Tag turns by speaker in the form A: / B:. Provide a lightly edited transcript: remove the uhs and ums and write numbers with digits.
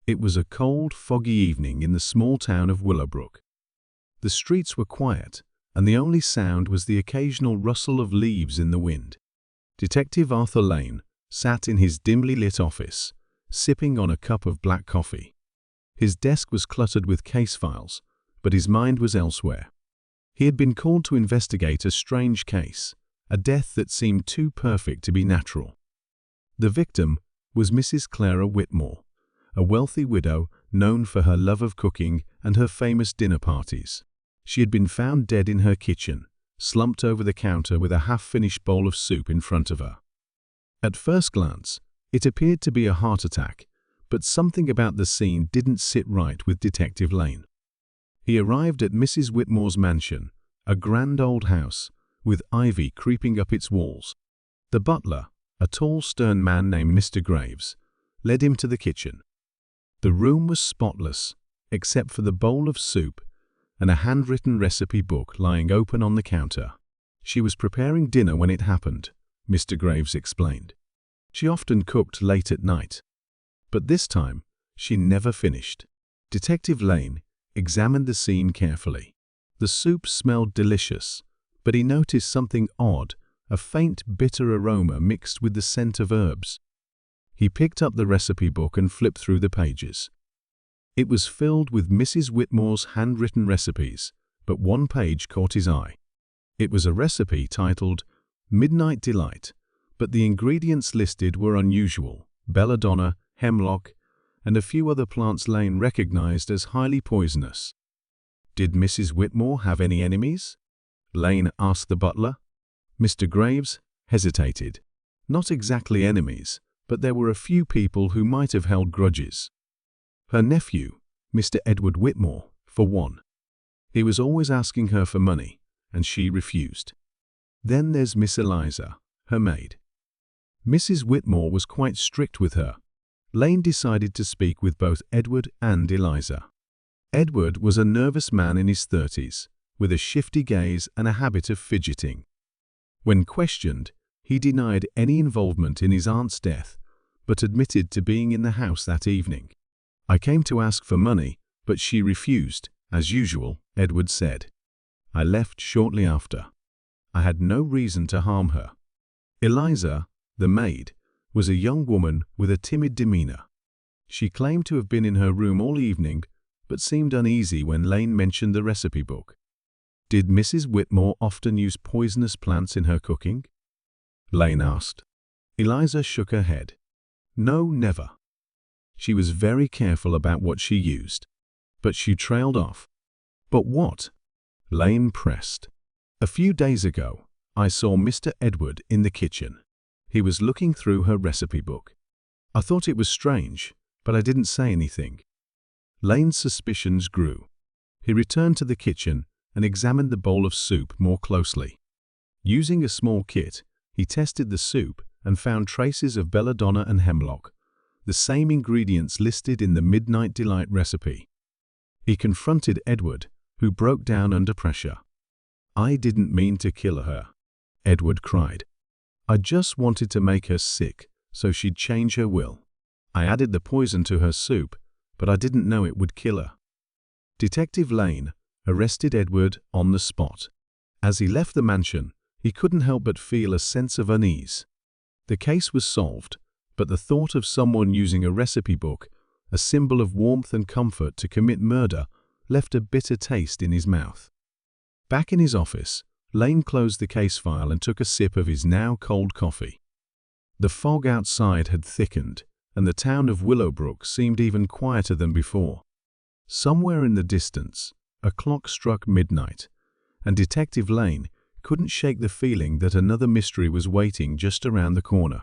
A: It was a cold, foggy evening in the small town of Willowbrook. The streets were quiet, and the only sound was the occasional rustle of leaves in the wind. Detective Arthur Lane sat in his dimly lit office, sipping on a cup of black coffee. His desk was cluttered with case files, but his mind was elsewhere. He had been called to investigate a strange case, a death that seemed too perfect to be natural. The victim was Mrs. Clara Whitmore, a wealthy widow known for her love of cooking and her famous dinner parties. She had been found dead in her kitchen, slumped over the counter with a half-finished bowl of soup in front of her. At first glance, it appeared to be a heart attack, but something about the scene didn't sit right with Detective Lane. He arrived at Mrs. Whitmore's mansion, a grand old house, with ivy creeping up its walls. The butler, a tall, stern man named Mr. Graves, led him to the kitchen. The room was spotless, except for the bowl of soup and a handwritten recipe book lying open on the counter. She was preparing dinner when it happened, Mr. Graves explained. She often cooked late at night, but this time she never finished. Detective Lane examined the scene carefully. The soup smelled delicious, but he noticed something odd, a faint bitter aroma mixed with the scent of herbs. He picked up the recipe book and flipped through the pages. It was filled with Mrs. Whitmore's handwritten recipes, but one page caught his eye. It was a recipe titled Midnight Delight, but the ingredients listed were unusual: belladonna, hemlock, and a few other plants Lane recognized as highly poisonous. "Did Mrs. Whitmore have any enemies?" Lane asked the butler. Mr. Graves hesitated. Not exactly enemies, but there were a few people who might have held grudges. Her nephew, Mr. Edward Whitmore, for one. He was always asking her for money, and she refused. Then there's Miss Eliza, her maid. Mrs. Whitmore was quite strict with her. Lane decided to speak with both Edward and Eliza. Edward was a nervous man in his 30s, with a shifty gaze and a habit of fidgeting. When questioned, he denied any involvement in his aunt's death, but admitted to being in the house that evening. "I came to ask for money, but she refused, as usual," Edward said. "I left shortly after. I had no reason to harm her." Eliza, the maid, was a young woman with a timid demeanor. She claimed to have been in her room all evening, but seemed uneasy when Lane mentioned the recipe book. "Did Mrs. Whitmore often use poisonous plants in her cooking?" Lane asked. Eliza shook her head. "No, never. She was very careful about what she used." But she trailed off. "But what?" Lane pressed. "A few days ago, I saw Mr. Edward in the kitchen. He was looking through her recipe book. I thought it was strange, but I didn't say anything." Lane's suspicions grew. He returned to the kitchen and examined the bowl of soup more closely. Using a small kit, he tested the soup and found traces of belladonna and hemlock, the same ingredients listed in the Midnight Delight recipe. He confronted Edward, who broke down under pressure. "I didn't mean to kill her," Edward cried. "I just wanted to make her sick so she'd change her will. I added the poison to her soup, but I didn't know it would kill her." Detective Lane arrested Edward on the spot. As he left the mansion, he couldn't help but feel a sense of unease. The case was solved, but the thought of someone using a recipe book, a symbol of warmth and comfort, to commit murder, left a bitter taste in his mouth. Back in his office, Lane closed the case file and took a sip of his now cold coffee. The fog outside had thickened, and the town of Willowbrook seemed even quieter than before. Somewhere in the distance, a clock struck midnight, and Detective Lane couldn't shake the feeling that another mystery was waiting just around the corner.